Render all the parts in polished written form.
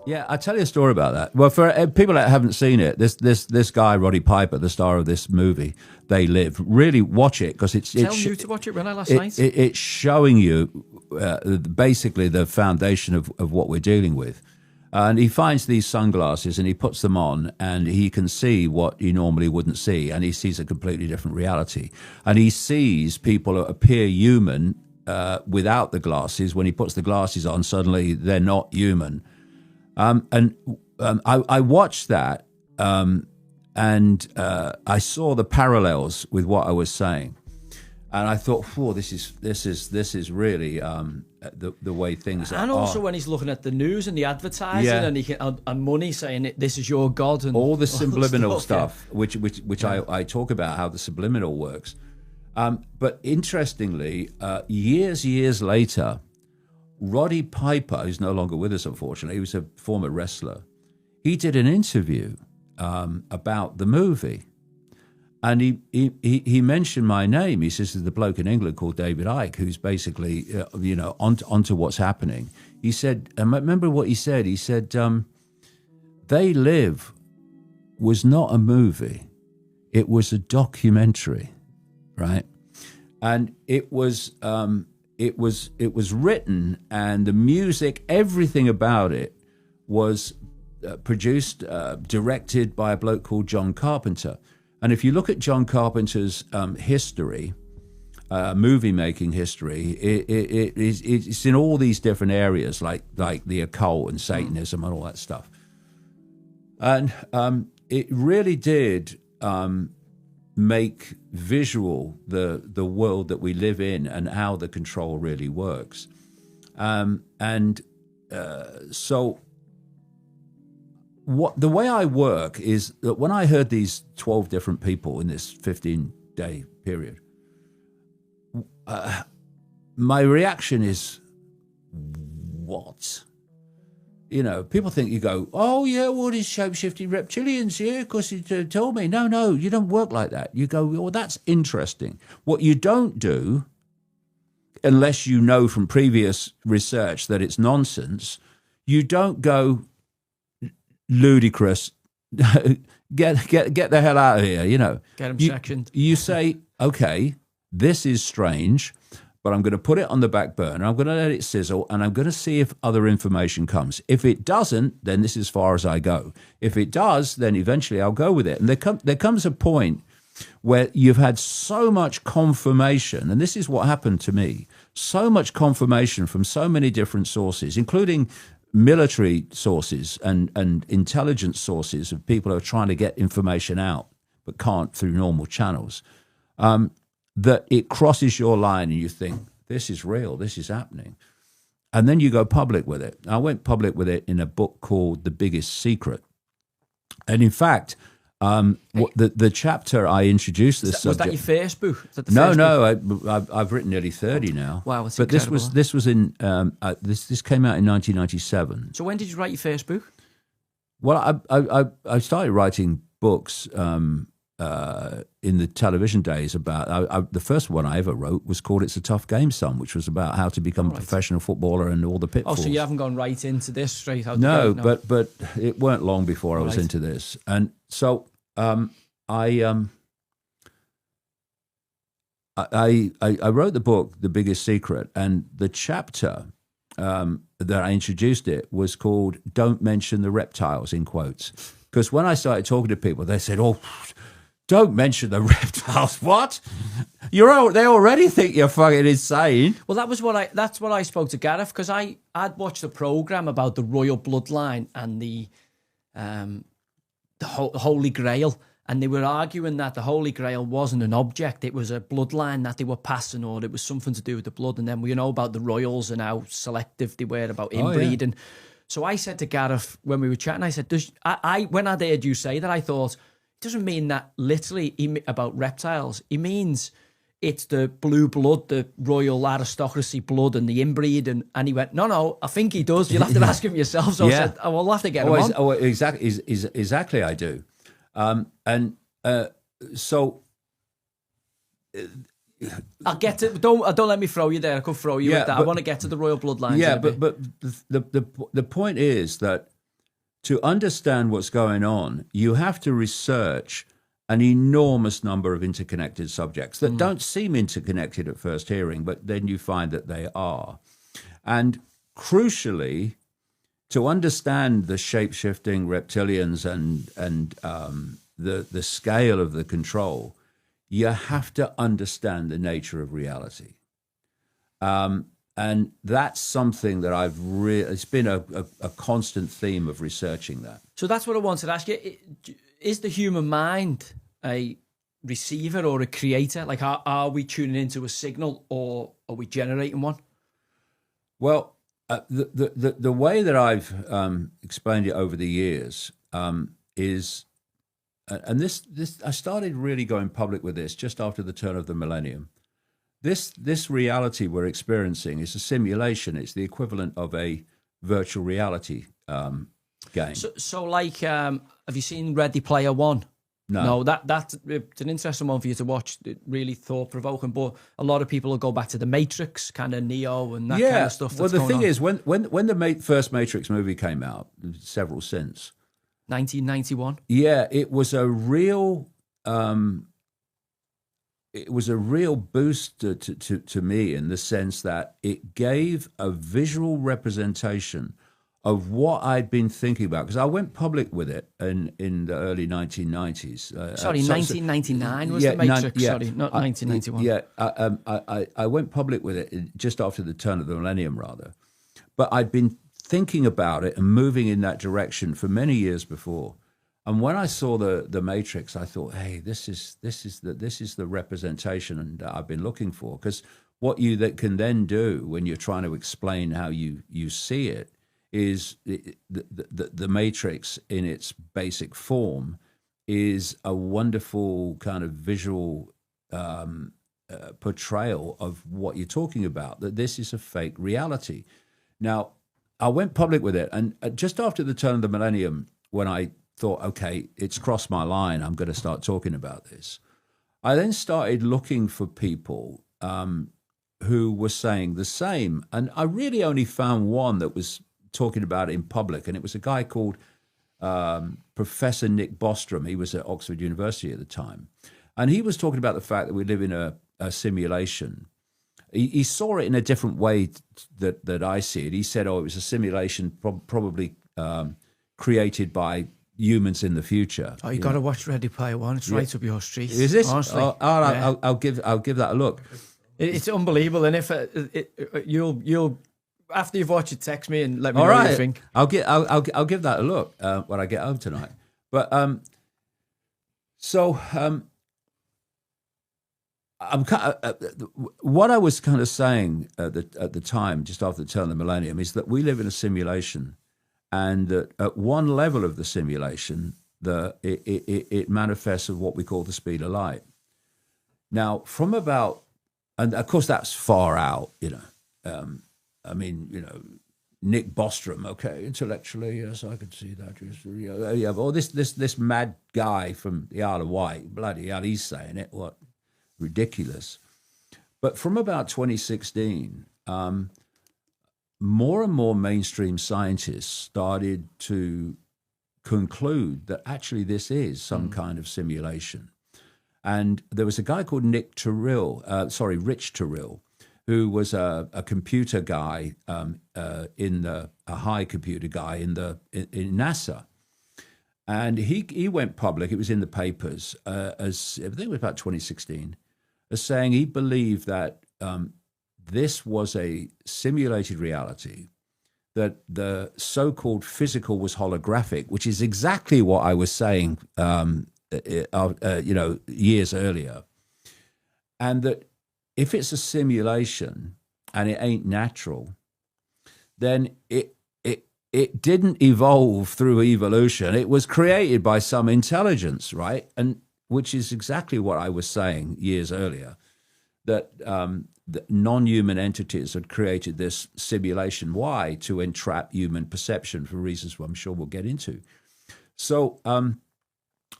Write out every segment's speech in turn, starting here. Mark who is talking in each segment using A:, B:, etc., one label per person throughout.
A: Yeah, I'll tell you a story about that. Well, for people that haven't seen it, this guy, Roddy Piper, the star of this movie, They Live, really watch it because
B: Tell you to watch it when I last night.
A: It's showing you basically the foundation of what we're dealing with. And he finds these sunglasses and he puts them on and he can see what you normally wouldn't see. And he sees a completely different reality. And he sees people that appear human without the glasses. When he puts the glasses on, suddenly they're not human. I watched that and I saw the parallels with what I was saying. And I thought, "Whoa, this is really the way things are."
B: And also when he's looking at the news and the advertising and money saying this is your god and
A: all the subliminal stuff, which I talk about how the subliminal works. But interestingly, years later, Roddy Piper, who's no longer with us, unfortunately, he was a former wrestler. He did an interview about the movie. And he mentioned my name. He says there's the bloke in England called David Icke, who's basically, onto what's happening. He said, I remember what he said. He said, They Live was not a movie. It was a documentary, right? And it was written, and the music, everything about it was produced, directed by a bloke called John Carpenter. And if you look at John Carpenter's history, movie-making history, it's in all these different areas, like the occult and Satanism and all that stuff. And it really did make visual the world that we live in and how the control really works. So the way I work is that when I heard these 12 different people in this 15-day period, my reaction is, what? You know, people think you go, oh, yeah, well, these shape-shifting reptilians, yeah, because he told me. No, you don't work like that. You go, well, that's interesting. What you don't do, unless you know from previous research that it's nonsense, you don't go, ludicrous, get the hell out of here, you know.
B: Get him sectioned.
A: You say, okay, this is strange, but I'm going to put it on the back burner. I'm going to let it sizzle, and I'm going to see if other information comes. If it doesn't, then this is as far as I go. If it does, then eventually I'll go with it. And there comes a point where you've had so much confirmation, and this is what happened to me, so much confirmation from so many different sources, including military sources and intelligence sources of people who are trying to get information out but can't through normal channels, that it crosses your line and you think, this is real, this is happening. And then you go public with it. I went public with it in a book called The Biggest Secret. And in fact, the chapter I introduced this subject. Was
B: that your first book?
A: No, I've written nearly 30 now.
B: Wow, that's
A: but
B: incredible.
A: this was in this came out in 1997.
B: So when did you write your first book?
A: Well, I started writing books in the television days about. The first one I ever wrote was called "It's a Tough Game, Son," which was about how to become a professional footballer and all the pitfalls.
B: Oh, so you haven't gone right into this straight out?
A: No, but it weren't long before I was into this, and so I wrote the book, The Biggest Secret, and the chapter that I introduced it was called "Don't Mention the Reptiles," in quotes, because when I started talking to people, they said, "Oh, don't mention the reptiles." What? They already think you're fucking insane.
B: Well, that's what I spoke to Gareth, because I'd watched a program about the royal bloodline and the Holy Grail, and they were arguing that the Holy Grail wasn't an object, it was a bloodline that they were passing, or it was something to do with the blood. And then we know about the royals and how selective they were about inbreeding. Yeah. So I said to Gareth when we were chatting, I said, when I'd heard you say that, I thought, it doesn't mean that literally about reptiles. He means it's the blue blood, the royal aristocracy blood and the inbreed. And he went, no, I think he does. You'll have to ask him yourself. So I said, we'll have to get him on.
A: Oh, exactly, I do. So
B: I'll get to. Don't let me throw you there. I could throw you with that. I want to get to the royal bloodlines.
A: Yeah, but the point is that to understand what's going on, you have to research an enormous number of interconnected subjects that don't seem interconnected at first hearing, but then you find that they are. And crucially, to understand the shape-shifting reptilians and the scale of the control, you have to understand the nature of reality. And that's something that it's been a constant theme of researching that.
B: So that's what I wanted to ask you. Is the human mind a receiver or a creator? Like, are we tuning into a signal, or are we generating one?
A: Well, the way that I've explained it over the years is, and this I started really going public with this just after the turn of the millennium. This reality we're experiencing is a simulation. It's the equivalent of a virtual reality game.
B: So like, have you seen Ready Player One? No, that's an interesting one for you to watch. Really thought provoking. But a lot of people will go back to the Matrix, kind of Neo and that kind of stuff.
A: Well, the thing is, when the first Matrix movie came out, several since
B: 1991.
A: Yeah, it was a real. It was a real boost to me in the sense that it gave a visual representation of what I'd been thinking about, because I went public with it in the early 1990s.
B: 1999 was the Matrix. Sorry, not 1991.
A: I went public with it just after the turn of the millennium, rather. But I'd been thinking about it and moving in that direction for many years before. And when I saw the Matrix, I thought, hey, this is the representation that I've been looking for. Because what you can then do when you're trying to explain how you see it is the Matrix in its basic form is a wonderful kind of visual portrayal of what you're talking about, that this is a fake reality. Now, I went public with it, and just after the turn of the millennium, when I thought, okay, it's crossed my line, I'm going to start talking about this, I then started looking for people who were saying the same. And I really only found one that was talking about it in public, and it was a guy called Professor Nick Bostrom. He was at Oxford University at the time. And he was talking about the fact that we live in a simulation. He saw it in a different way that I see it. He said, it was a simulation probably created by humans in the future.
B: Oh, you got to watch Ready Player One. It's right up your street.
A: Is this?
B: Honestly,
A: I'll give that a look.
B: It's unbelievable, and if you'll after you've watched it, text me and let me know
A: right.
B: what you think.
A: I'll give that a look when I get home tonight. But what I was kind of saying at the time, just after the turn of the millennium, is that we live in a simulation. And at one level of the simulation, it manifests at what we call the speed of light. Now, from about, and of course that's far out, Nick Bostrom, okay, intellectually, yes, I could see that. This mad guy from the Isle of Wight, bloody hell, he's saying it, what ridiculous. But from about 2016, more and more mainstream scientists started to conclude that actually this is some kind of simulation. And there was a guy called Rich Terrell, who was a computer guy a high computer guy in NASA. And he went public, it was in the papers, as I think it was about 2016, as saying he believed that this was a simulated reality, that the so-called physical was holographic, which is exactly what I was saying, years earlier, and that if it's a simulation and it ain't natural, then it didn't evolve through evolution. It was created by some intelligence, right? And which is exactly what I was saying years earlier, that non-human entities had created this simulation. Why? To entrap human perception for reasons I'm sure we'll get into. So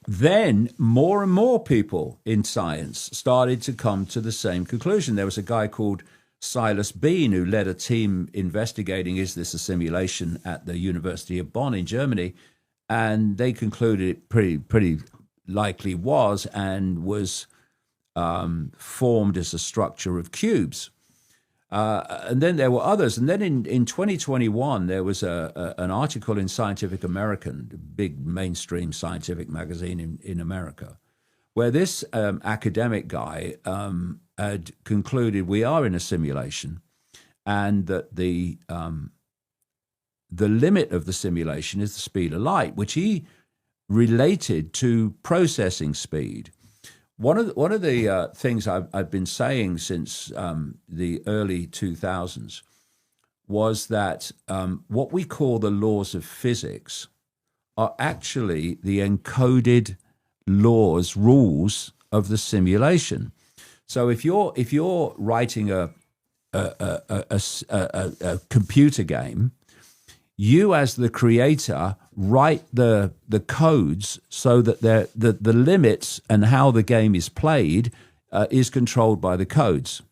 A: then more and more people in science started to come to the same conclusion. There was a guy called Silas Bean who led a team investigating, is this a simulation, at the University of Bonn in Germany. and they concluded it pretty likely was and was formed as a structure of cubes. And then there were others. And then in 2021, there was an article in Scientific American, the big mainstream scientific magazine in America, where this academic guy had concluded we are in a simulation, and that the limit of the simulation is the speed of light, which he related to processing speed. One of the things I've been saying since the early 2000s was that what we call the laws of physics are actually the encoded rules of the simulation. So if you're writing a computer game, you as the creator write the codes so that the limits and how the game is played is controlled by the codes.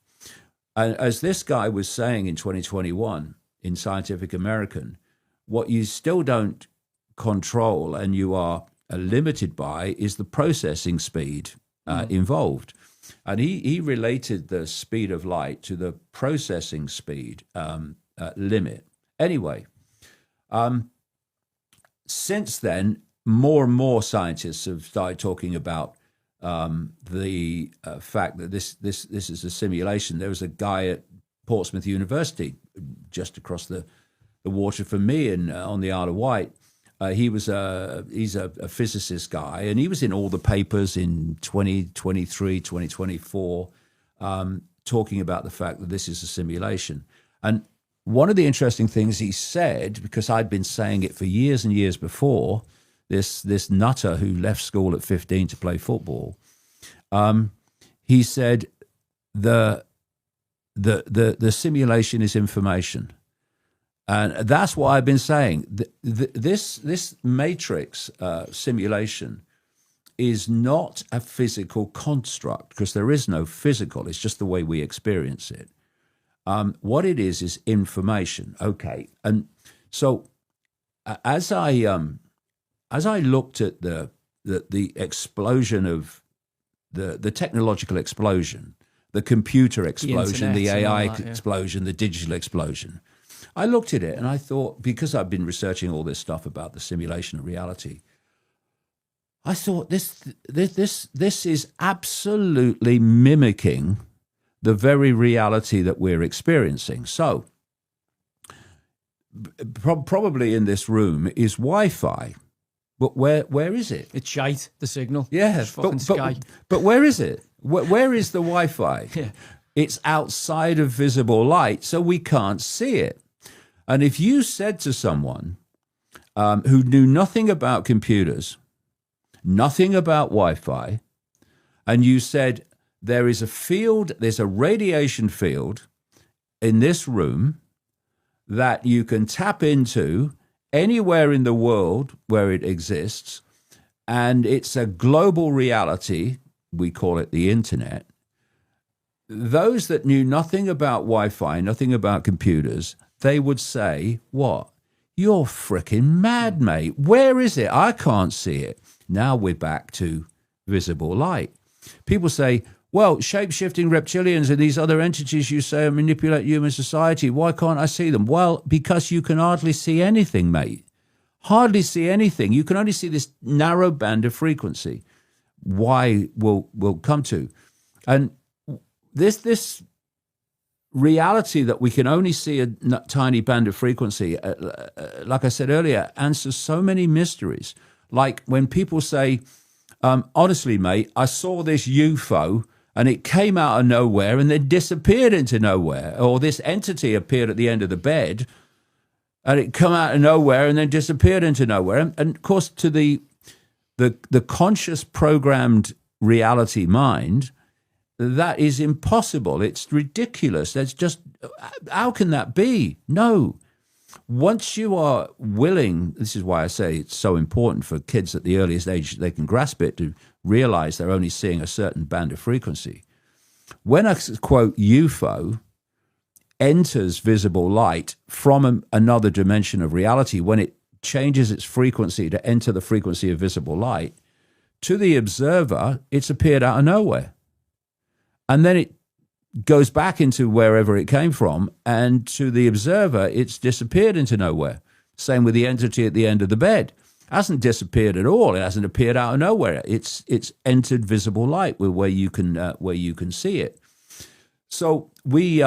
A: And as this guy was saying in 2021 in Scientific American, what you still don't control and you are limited by is the processing speed involved. And he related the speed of light to the processing speed limit. Anyway, since then, more and more scientists have started talking about the fact that this is a simulation. There was a guy at Portsmouth University, just across the water from me, on the Isle of Wight. He's a physicist guy, and he was in all the papers in 2023, 2024, talking about the fact that this is a simulation. And one of the interesting things he said, because I'd been saying it for years and years before, this nutter who left school at 15 to play football, he said the simulation is information. And that's what I've been saying. This matrix simulation is not a physical construct, because there is no physical. It's just the way we experience it. What it is information. Okay, and so as I looked at the explosion of the technological explosion, the computer explosion, the AI explosion, the digital explosion, I looked at it and I thought, because I've been researching all this stuff about the simulation of reality, I thought this is absolutely mimicking the very reality that we're experiencing. So, probably in this room is Wi-Fi, but where is it?
B: It's shite, the signal.
A: Yeah,
B: it's fucking sky.
A: But where is it? Where is the Wi-Fi?
B: Yeah.
A: It's outside of visible light, so we can't see it. And if you said to someone who knew nothing about computers, nothing about Wi-Fi, and you said, there is a field, there's a radiation field in this room that you can tap into anywhere in the world where it exists, and it's a global reality, we call it the internet. Those that knew nothing about Wi-Fi, nothing about computers, they would say, what? You're freaking mad, mate. Where is it? I can't see it. Now we're back to visible light. People say, well, shape-shifting reptilians and these other entities you say manipulate human society. Why can't I see them? Well, because you can hardly see anything, mate. Hardly see anything. You can only see this narrow band of frequency. Why we'll come to. And this reality that we can only see a tiny band of frequency, like I said earlier, answers so many mysteries. Like when people say, honestly, mate, I saw this UFO and it came out of nowhere and then disappeared into nowhere. Or this entity appeared at the end of the bed and it come out of nowhere and then disappeared into nowhere. And of course, to the conscious programmed reality mind, that is impossible. It's ridiculous. That's just, how can that be? No. Once you are willing, this is why I say it's so important for kids at the earliest age, they can grasp it, to realize they're only seeing a certain band of frequency. When a, quote, UFO enters visible light from another dimension of reality, when it changes its frequency to enter the frequency of visible light, to the observer, it's appeared out of nowhere. And then it goes back into wherever it came from, and to the observer, it's disappeared into nowhere. Same with the entity at the end of the bed. It hasn't disappeared at all. It hasn't appeared out of nowhere. It's entered visible light where you can see it. So we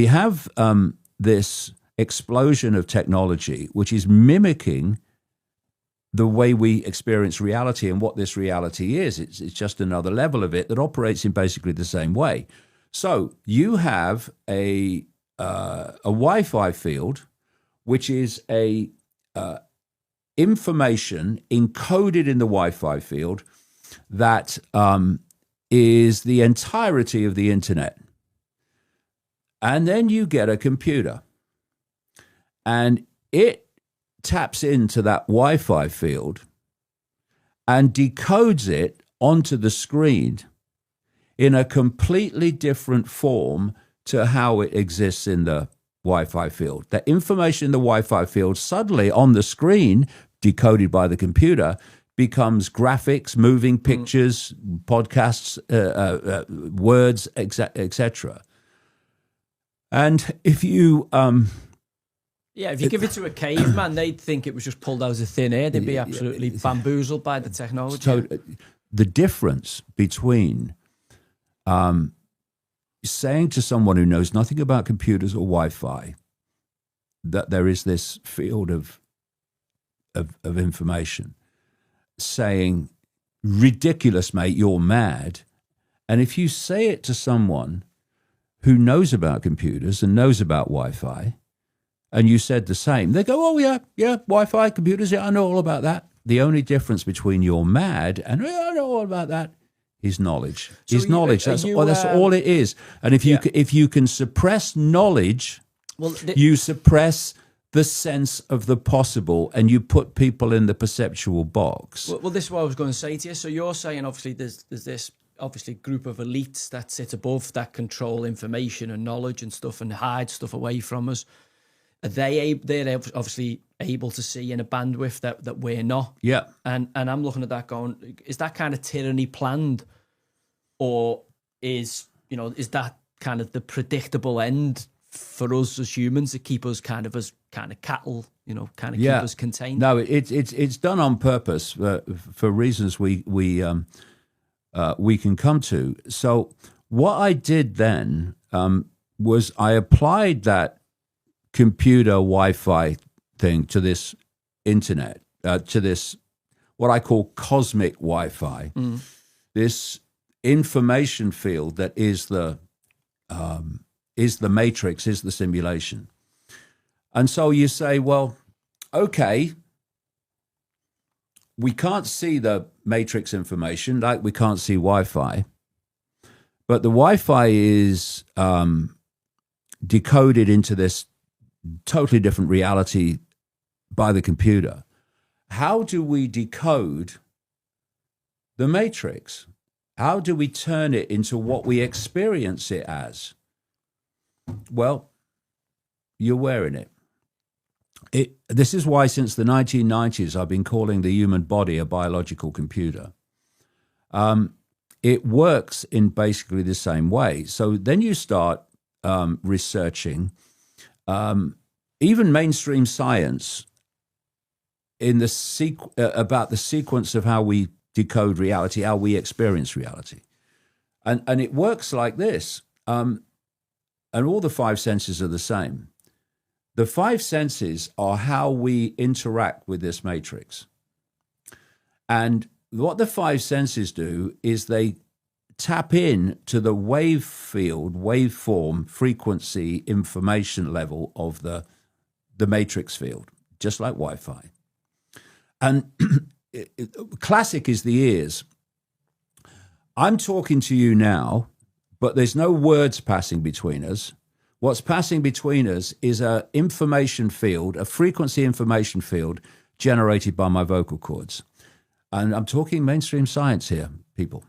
A: have this explosion of technology, which is mimicking the way we experience reality and what this reality is. It's just another level of it that operates in basically the same way. So you have a Wi-Fi field, which is a information encoded in the Wi-Fi field that is the entirety of the internet. And then you get a computer, and it taps into that Wi-Fi field and decodes it onto the screen in a completely different form to how it exists in the Wi-Fi field. The information in the Wi-Fi field suddenly on the screen, decoded by the computer, becomes graphics, moving pictures, podcasts, words, etc. And if you
B: if you give it to a caveman, they'd think it was just pulled out of thin air. They'd be absolutely bamboozled by the technology.
A: So the difference between saying to someone who knows nothing about computers or Wi-Fi that there is this field of information, saying, ridiculous, mate, you're mad. And if you say it to someone who knows about computers and knows about Wi-Fi, and you said the same, they go, oh, yeah, Wi-Fi, computers, yeah, I know all about that. The only difference between you're mad and I know all about that is knowledge. So is knowledge. That's all it is. And if you can suppress knowledge, you suppress the sense of the possible, and you put people in the perceptual box.
B: Well, this is what I was going to say to you. So you're saying, obviously, there's this obviously group of elites that sit above, that control information and knowledge and stuff and hide stuff away from us. They're obviously able to see in a bandwidth that we're not.
A: Yeah.
B: And I'm looking at that going, is that kind of tyranny planned, or is that kind of the predictable end for us as humans to keep us kind of cattle, keep us contained?
A: No, it's done on purpose for reasons we can come to. So what I did then was I applied that computer Wi-Fi thing to this internet, to this what I call cosmic Wi-Fi, this information field that is the matrix, is the simulation. And so you say, well, okay, we can't see the matrix information like we can't see Wi-Fi, but the Wi-Fi is decoded into this totally different reality by the computer. How do we decode the matrix? How do we turn it into what we experience it as? Well, you're wearing it. This is why since the 1990s I've been calling the human body a biological computer. It works in basically the same way. So then you start researching even mainstream science in about the sequence of how we decode reality, how we experience reality. And it works like this. And all the five senses are the same. The five senses are how we interact with this matrix. And what the five senses do is they tap in to the wave field, waveform, frequency, information level of the matrix field, just like Wi-Fi. And classic is the ears. I'm talking to you now, but there's no words passing between us. What's passing between us is an information field, a frequency information field generated by my vocal cords. And I'm talking mainstream science here, people.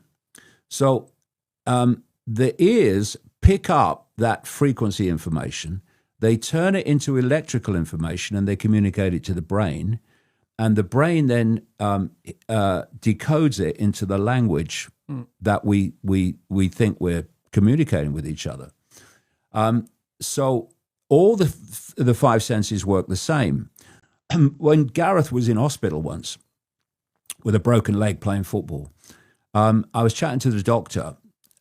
A: So the ears pick up that frequency information. they turn it into electrical information and they communicate it to the brain, and the brain then decodes it into the language that we think we're communicating with each other. So all the five senses work the same. When Gareth was in hospital once with a broken leg playing football, I was chatting to the doctor,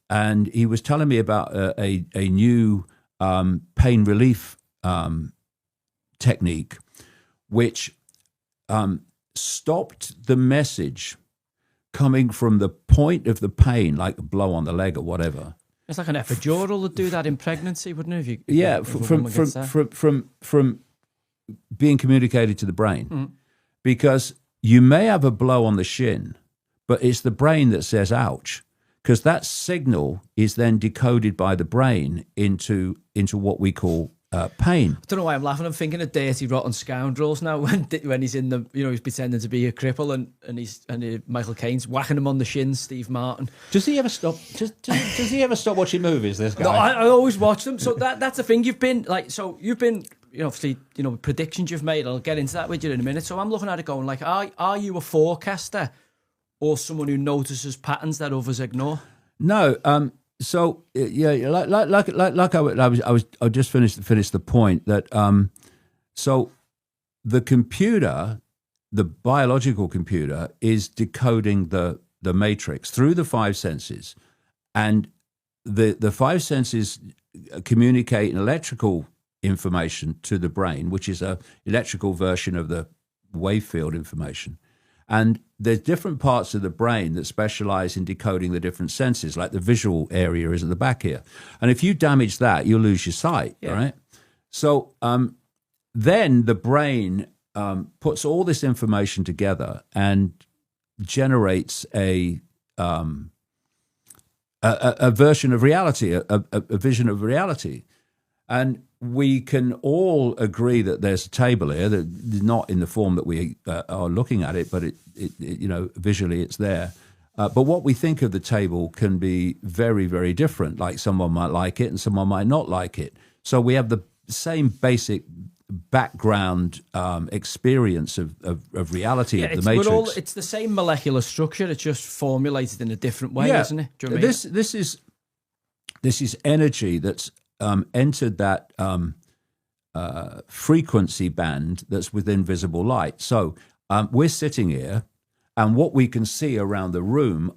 A: and he was telling me about a new pain relief technique, which stopped the message coming from the point of the pain, like a blow on the leg or whatever.
B: It's like an epidural would do that in pregnancy, wouldn't it?
A: From being communicated to the brain, because you may have a blow on the shin, but it's the brain that says "ouch," because that signal is then decoded by the brain into what we call pain.
B: I don't know why I'm laughing. I'm thinking of Dirty Rotten Scoundrels now when he's in the, he's pretending to be a cripple and Michael Caine's whacking him on the shins, Steve Martin.
A: Does he ever stop? Does he ever stop watching movies? This guy.
B: No, I always watch them. So that's the thing. You've been obviously, predictions you've made. I'll get into that with you in a minute. So I'm looking at it going like, are you a forecaster or someone who notices patterns that others ignore?
A: No. So yeah, like I just finished the point that so the computer, the biological computer, is decoding the matrix through the five senses, and the five senses communicate an electrical information to the brain, which is a electrical version of the wave field information. And there's different parts of the brain that specialize in decoding the different senses, like the visual area is at the back here. And if you damage that, you'll lose your sight, right? So then the brain puts all this information together and generates a version of reality, a vision of reality. And we can all agree that there's a table here that is not in the form that we are looking at it, but it visually it's there. But what we think of the table can be very, very different. Like someone might like it and someone might not like it. So we have the same basic background experience of reality of the matrix.
B: It's the same molecular structure. It's just formulated in a different way, isn't it? Do you know what I mean?
A: This is energy that's entered that frequency band that's within visible light. So we're sitting here, and what we can see around the room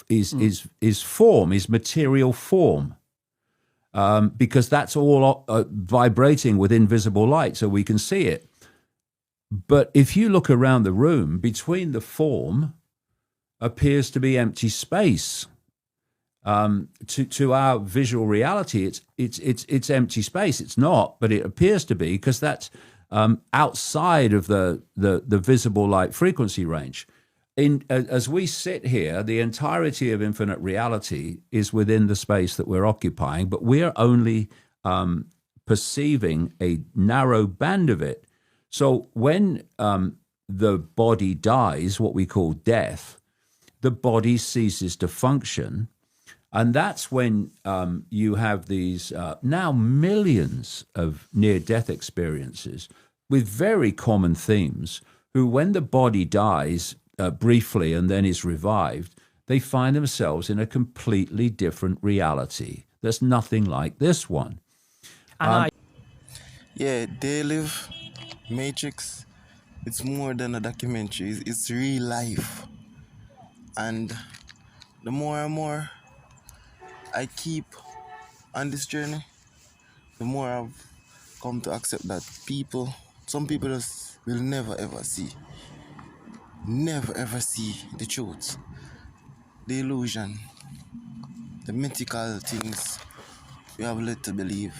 A: is form, is material form, because that's all vibrating within visible light, so we can see it. But if you look around the room, between the form appears to be empty space. To our visual reality, it's empty space. It's not, but it appears to be, because that's outside of the visible light frequency range. As we sit here, the entirety of infinite reality is within the space that we're occupying, but we're only perceiving a narrow band of it. So when the body dies, what we call death, the body ceases to function. And that's when you have these now millions of near-death experiences with very common themes, who, when the body dies briefly and then is revived, they find themselves in a completely different reality. There's nothing like this one.
C: They Live, Matrix, it's more than a documentary. It's real life. And the more and more I keep on this journey, the more I've come to accept that some people just will never ever see the truth, the illusion, the mythical things we have led to believe.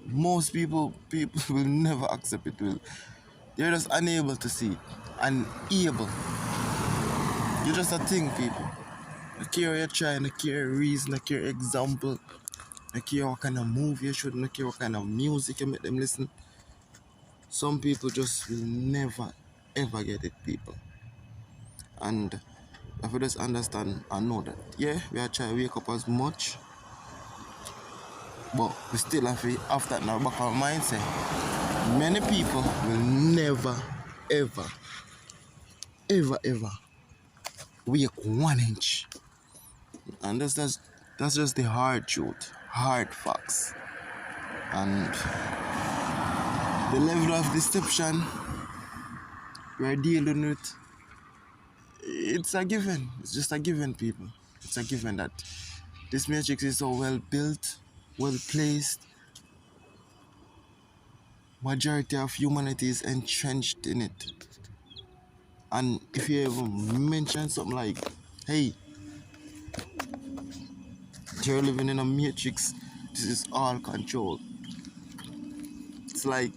C: Most people will never accept it. They're just unable to see it, unable. You're just a thing, people. I care you're trying, I care reason, I care example, I care what kind of movie you should, I care what kind of music you make them listen. Some people just will never ever get it, people. And if you just understand and know that, we are trying to wake up as much But we still have to have that in our back of our mind, say, many people will never, ever, ever wake 1 inch. And that's just the hard truth, hard facts. And the level of deception we're dealing with, it's a given. It's just a given, people. It's a given that this matrix is so well built, well placed. Majority of humanity is entrenched in it. And if you ever mention something like, hey, you're living in a matrix, this is all control, it's like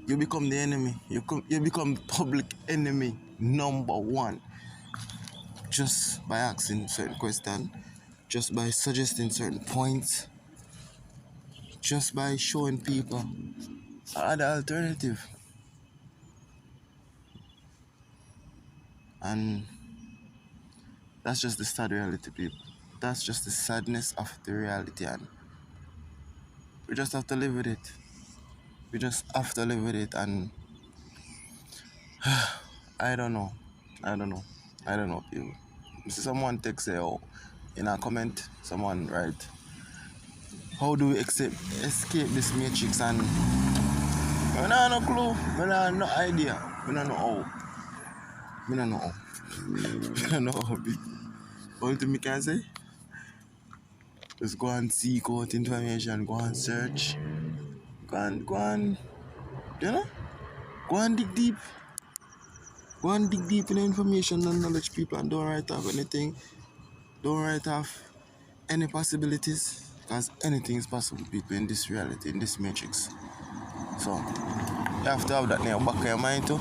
C: you become the enemy. You become public enemy #1 just by asking certain questions, just by suggesting certain points, just by showing people other alternative. And that's just the sad reality, people. That's just the sadness of the reality, and we just have to live with it. We just have to live with it. And I don't know, people. You see someone text say, oh, in a comment, someone write, how do we escape this matrix? And I don't have no clue, I don't have no idea, I don't know how. I don't know how. I don't know how. All thing I can say, just go and seek out information, go and search, go and, you know, go and dig deep. Go and dig deep in the information and knowledge, people, and don't write off anything. Don't write off any possibilities, because anything is possible, people, in this reality, in this matrix. So you have to have that in your back of your mind too.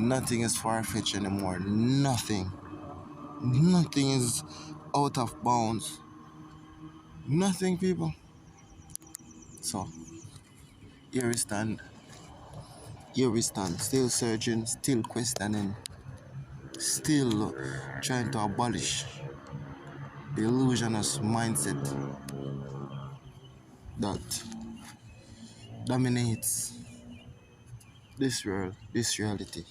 C: Nothing is far-fetched anymore. Nothing is out of bounds. Nothing, people. So here we stand, still searching, still questioning, still trying to abolish the illusionist mindset that dominates this world, this reality.